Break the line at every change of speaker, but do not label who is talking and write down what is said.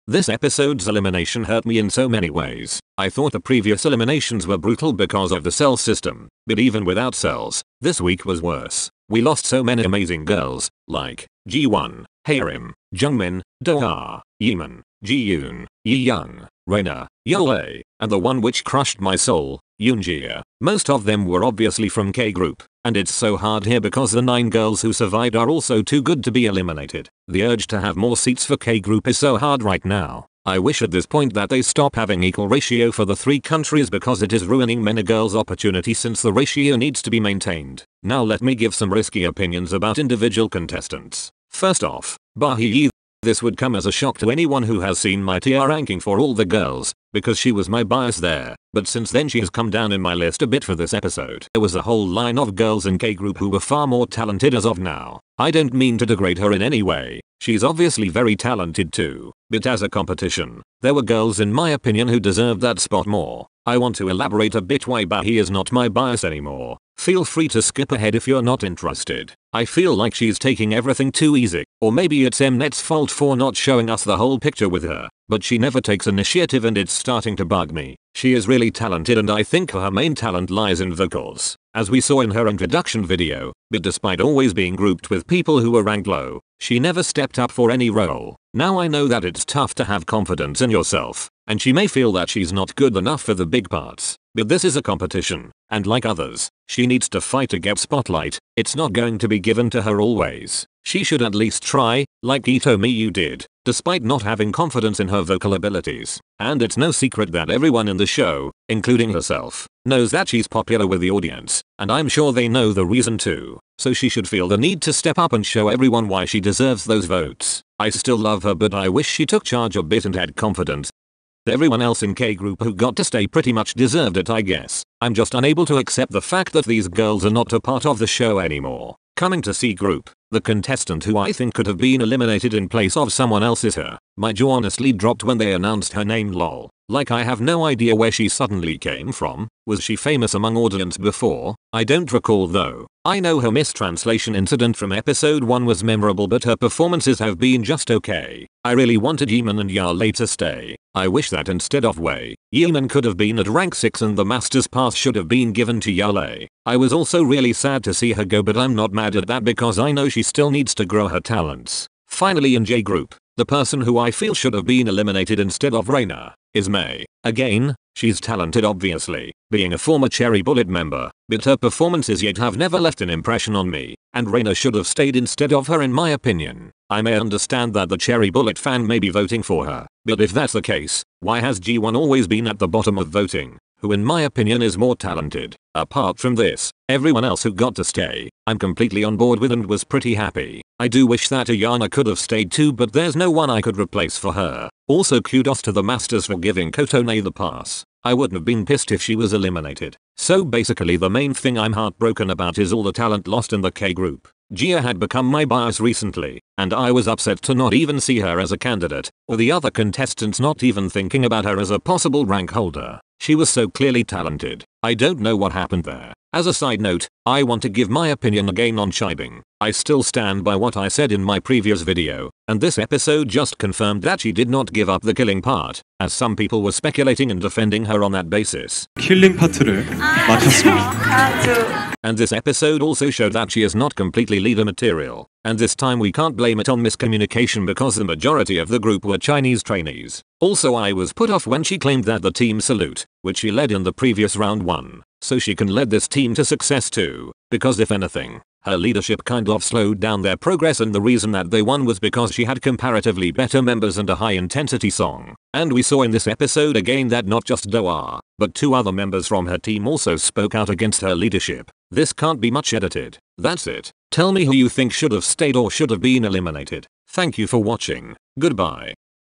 This episode's elimination hurt me in so many ways. I thought the previous eliminations were brutal because of the cell system, but even without cells, this week was worse. We lost so many amazing girls, like G1, Haerim, Jungmin, Doha, Yeeman, Jiyoon, Yeyoung, Reina, Yole, and the one which crushed my soul, Yoonjia. Most of them were obviously from K-group, and it's so hard here because the 9 girls who survived are also too good to be eliminated. The urge to have more seats for K-group is so hard right now. I wish at this point that they stop having equal ratio for the 3 countries because it is ruining many girls' opportunity since the ratio needs to be maintained. Now let me give some risky opinions about individual contestants. First off, Bahiyi. This would come as a shock to anyone who has seen my tier ranking for all the girls, because she was my bias there, but since then she has come down in my list a bit for this episode. There was a whole line of girls in K-group who were far more talented as of now. I don't mean to degrade her in any way, she's obviously very talented too, but as a competition, there were girls in my opinion who deserved that spot more. I want to elaborate a bit why Bahi is not my bias anymore. Feel free to skip ahead if you're not interested. I feel like she's taking everything too easy, or maybe it's Mnet's fault for not showing us the whole picture with her, but she never takes initiative and it's starting to bug me. She is really talented and I think her main talent lies in vocals, as we saw in her introduction video, but despite always being grouped with people who were ranked low, she never stepped up for any role. Now I know that it's tough to have confidence in yourself, and she may feel that she's not good enough for the big parts, but this is a competition, and like others, she needs to fight to get spotlight. It's not going to be given to her always. She should at least try, like Ito Miyu did, despite not having confidence in her vocal abilities. And it's no secret that everyone in the show, including herself, knows that she's popular with the audience, and I'm sure they know the reason too. So she should feel the need to step up and show everyone why she deserves those votes. I still love her, but I wish she took charge a bit and had confidence. Everyone else in K-group who got to stay pretty much deserved it, I guess. I'm just unable to accept the fact that these girls are not a part of the show anymore. Coming to C group, the contestant who I think could have been eliminated in place of someone else is her. My jaw honestly dropped when they announced her name, lol. Like I have no idea where she suddenly came from. Was she famous among audience before? I don't recall though. I know her mistranslation incident from episode 1 was memorable, but her performances have been just okay. I really wanted Yeeman and Yale to stay. I wish that instead of Wei, Yeeman could have been at rank 6 and the master's pass should have been given to Yale. I was also really sad to see her go, but I'm not mad at that because I know she still needs to grow her talents. Finally in J group, the person who I feel should have been eliminated instead of Reina is Mei. Again, she's talented obviously, being a former Cherry Bullet member, but her performances yet have never left an impression on me, and Reina should have stayed instead of her in my opinion. I may understand that the Cherry Bullet fan may be voting for her, but if that's the case, why has G1 always been at the bottom of voting, who in my opinion is more talented? Apart from this, everyone else who got to stay, I'm completely on board with and was pretty happy. I do wish that Ayana could have stayed too, but there's no one I could replace for her. Also kudos to the masters for giving Kotone the pass. I wouldn't have been pissed if she was eliminated. So basically the main thing I'm heartbroken about is all the talent lost in the K group. Gia had become my bias recently, and I was upset to not even see her as a candidate, or the other contestants not even thinking about her as a possible rank holder. She was so clearly talented. I don't know what happened there. As a side note, I want to give my opinion again on Shibing. I still stand by what I said in my previous video, and this episode just confirmed that she did not give up the killing part, as some people were speculating and defending her on that basis.
킬링 파트를 맡았습니다.
And this episode also showed that she is not completely leader material, and this time we can't blame it on miscommunication because the majority of the group were Chinese trainees. Also I was put off when she claimed that the team salute, which she led in the previous round, won, so she can lead this team to success too, because if anything, her leadership kind of slowed down their progress, and the reason that they won was because she had comparatively better members and a high intensity song. And we saw in this episode again that not just Doa, but 2 other members from her team also spoke out against her leadership. This can't be much edited. That's it. Tell me who you think should have stayed or should have been eliminated. Thank you for watching. Goodbye.